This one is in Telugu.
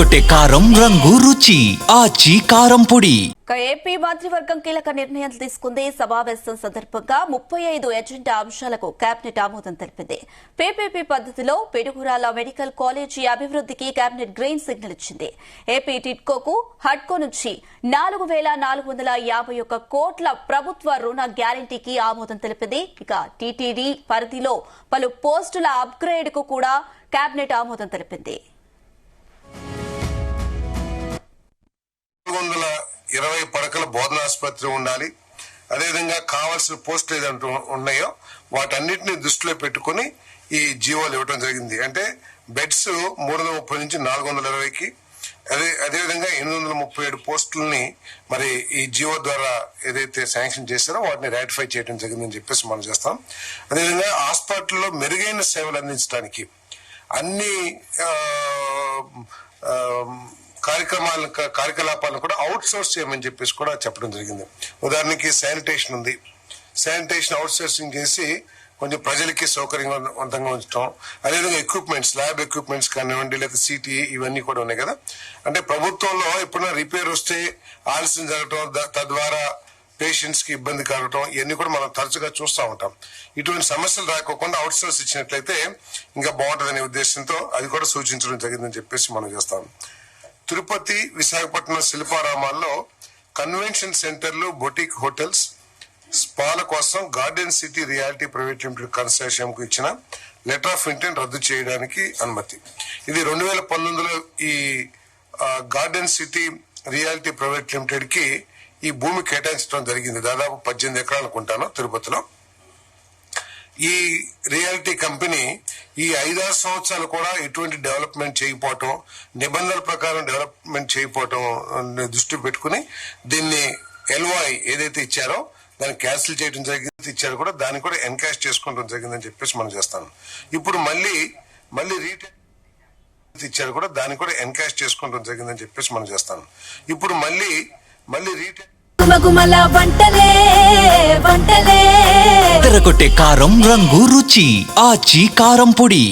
అదరగొట్టే కారం రంగు రుచి ఆచి కారం పొడి. ఏపీ మంత్రివర్గం కీలక నిర్ణయం తీసుకుంది. సమావేశం సందర్భంగా 35 ఎజెండా అంశాలకు కేబినెట్ ఆమోదం తెలిపింది. పీపీపీ పద్దతిలో పిడుగురాల మెడికల్ కాలేజీ అభివృద్ధికి కేబినెట్ గ్రీన్ సిగ్నల్ ఇచ్చింది. ఏపీ టిడ్కోకు హడ్కో నుంచి 4,451 కోట్ల ప్రభుత్వ రుణ గ్యారంటీకి ఆమోదం తెలిపింది. ఇక టీటీడీ పరిధిలో పలు పోస్టుల అప్గ్రేడ్ కు కూడా కేబినెట్ ఆమోదం తెలిపింది. 20 పడకల బోధనాసుపత్రి ఉండాలి. అదేవిధంగా కావాల్సిన పోస్టులు ఏదంటూ ఉన్నాయో వాటన్నిటిని దృష్టిలో పెట్టుకుని ఈ జీవోలు ఇవ్వడం జరిగింది. అంటే బెడ్స్ 330 నుంచి 420కి, అదేవిధంగా 837 పోస్టులని మరి ఈ జీవో ద్వారా ఏదైతే శాంక్షన్ చేశారో వాటిని రాటిఫై చేయడం జరిగిందని చెప్పేసి మనం చేస్తాం. అదేవిధంగా హాస్పిటల్లో మెరుగైన సేవలు అందించడానికి అన్ని కార్యకలాపాలను కూడా అవుట్ సోర్స్ చేయమని చెప్పేసి కూడా చెప్పడం జరిగింది. ఉదాహరణకి శానిటేషన్ ఉంది. శానిటేషన్ అవుట్ సోర్సింగ్ చేసి కొంచెం ప్రజలకి సౌకర్యవంతంగా ఉంచడం. అదేవిధంగా ఎక్విప్మెంట్స్, ల్యాబ్ ఎక్విప్మెంట్స్ కానివ్వండి, లేదా సిటీ ఇవన్నీ కూడా ఉన్నాయి కదా. అంటే ప్రభుత్వంలో ఎప్పుడైనా రిపేర్ వస్తే ఆలస్యం జరగటం, తద్వారా పేషెంట్స్ కి ఇబ్బంది కలగటం, ఇవన్నీ కూడా మనం తరచుగా చూస్తూ ఉంటాం. ఇటువంటి సమస్యలు రాకోకుండా అవుట్ సోర్స్ ఇచ్చినట్లయితే ఇంకా బాగుంటుందనే ఉద్దేశంతో అది కూడా సూచించడం జరిగిందని చెప్పేసి మనం చేస్తాం. తిరుపతి, విశాఖపట్నం శిల్పారామాల్లో కన్వెన్షన్ సెంటర్లు, బొటిక్ హోటల్స్, స్పాల కోసం garden city reality private limited consortium కు ఇచ్చిన లెటర్ ఆఫ్ ఇంటెంట్ రద్దు చేయడానికి అనుమతి. ఇది 2019లో ఈ garden city reality private limited కి ఈ భూమి కేటాయించడం జరిగింది. దాదాపు 18 ఎకరాలు అనుకుంటాను తిరుపతిలో. ఈ రియాలిటీ కంపెనీ ఈ 5-6 సంవత్సరాలు కూడా ఎటువంటి డెవలప్మెంట్ చేయకపోవటం, నిబంధనల ప్రకారం డెవలప్మెంట్ చేయకపోవటం దృష్టి పెట్టుకుని దీన్ని ఎల్ఓఐ ఏదైతే ఇచ్చారో దాన్ని క్యాన్సిల్ చేయడం జరిగింది. ఇచ్చారో కూడా దాన్ని కూడా ఎన్కాష్ చేసుకోవడం జరిగిందని చెప్పేసి మనం చేస్తాం. ఇప్పుడు మళ్ళీ రీటైల్ ఇచ్చారు కూడా దాన్ని కూడా ఎన్కాష్ చేసుకోవడం జరిగిందని చెప్పేసి మనం చేస్తాం. ఇప్పుడు మళ్ళీ రీటైల్ అదరగొట్టే కారం రంగు రుచి ఆచి కారం పొడి.